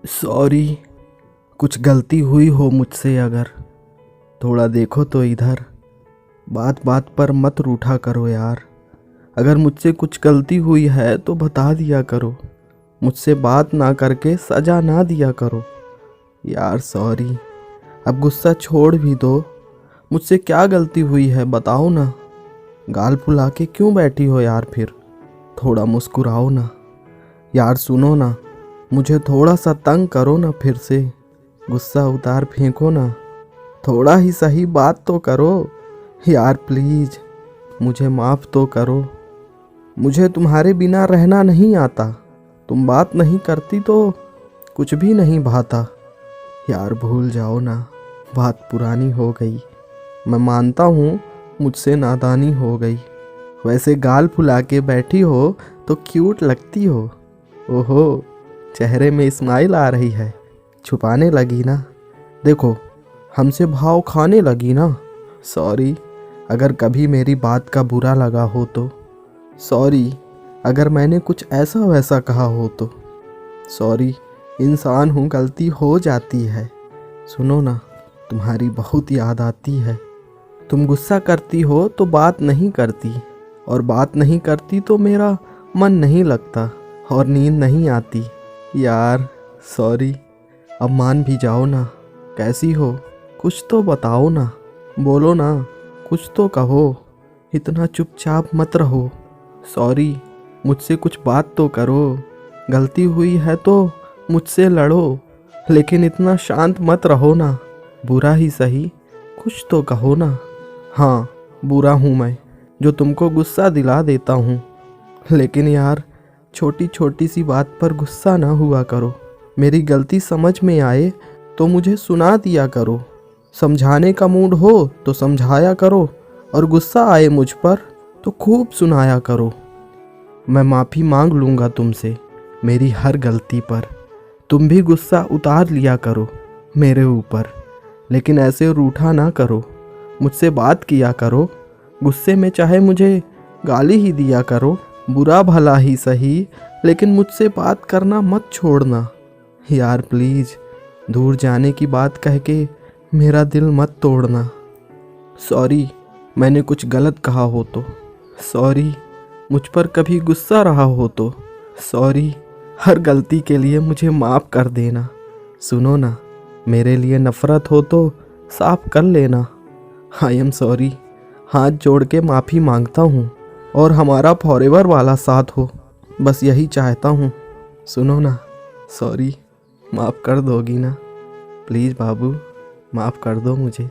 Sorry. कुछ गलती हुई हो मुझसे अगर, थोड़ा देखो तो इधर। बात बात पर मत रूठा करो यार। अगर मुझसे कुछ गलती हुई है तो बता दिया करो। मुझसे बात ना करके सजा ना दिया करो यार। सॉरी। अब गुस्सा छोड़ भी दो। मुझसे क्या गलती हुई है बताओ ना। गाल फुला के क्यों बैठी हो यार फिर? थोड़ा मुस्कुराओ ना यार। सुनो ना, मुझे थोड़ा सा तंग करो ना फिर से। गुस्सा उतार फेंको ना। थोड़ा ही सही बात तो करो यार प्लीज। मुझे माफ़ तो करो। मुझे तुम्हारे बिना रहना नहीं आता। तुम बात नहीं करती तो कुछ भी नहीं भाता यार। भूल जाओ ना, बात पुरानी हो गई। मैं मानता हूँ मुझसे नादानी हो गई। वैसे गाल फुला के बैठी हो तो क्यूट लगती हो। ओहो, चेहरे में स्माइल आ रही है। छुपाने लगी ना? देखो, हमसे भाव खाने लगी ना? सॉरी अगर कभी मेरी बात का बुरा लगा हो तो। सॉरी अगर मैंने कुछ ऐसा वैसा कहा हो तो। सॉरी, इंसान हूँ, गलती हो जाती है। सुनो ना, तुम्हारी बहुत याद आती है। तुम गुस्सा करती हो तो बात नहीं करती, और बात नहीं करती तो मेरा मन नहीं लगता और नींद नहीं आती यार। सॉरी। अब मान भी जाओ ना। कैसी हो? कुछ तो बताओ ना। बोलो ना, कुछ तो कहो। इतना चुपचाप मत रहो। सॉरी, मुझसे कुछ बात तो करो। गलती हुई है तो मुझसे लड़ो, लेकिन इतना शांत मत रहो ना। बुरा ही सही, कुछ तो कहो ना। हाँ, बुरा हूँ मैं जो तुमको गुस्सा दिला देता हूँ, लेकिन यार छोटी छोटी सी बात पर गुस्सा ना हुआ करो। मेरी गलती समझ में आए तो मुझे सुना दिया करो। समझाने का मूड हो तो समझाया करो, और गुस्सा आए मुझ पर तो खूब सुनाया करो। मैं माफ़ी मांग लूँगा तुमसे मेरी हर गलती पर। तुम भी गुस्सा उतार लिया करो मेरे ऊपर, लेकिन ऐसे रूठा ना करो। मुझसे बात किया करो। गुस्से में चाहे मुझे गाली ही दिया करो। बुरा भला ही सही, लेकिन मुझसे बात करना मत छोड़ना यार प्लीज़। दूर जाने की बात कह के मेरा दिल मत तोड़ना। सॉरी, मैंने कुछ गलत कहा हो तो। सॉरी, मुझ पर कभी गुस्सा रहा हो तो। सॉरी, हर गलती के लिए मुझे माफ़ कर देना। सुनो ना, मेरे लिए नफ़रत हो तो साफ कर लेना। I am sorry. हाथ जोड़ के माफ़ी मांगता हूँ, और हमारा फॉरएवर वाला साथ हो, बस यही चाहता हूँ। सुनो ना, सॉरी। माफ़ कर दोगी ना? प्लीज़ बाबू, माफ़ कर दो मुझे।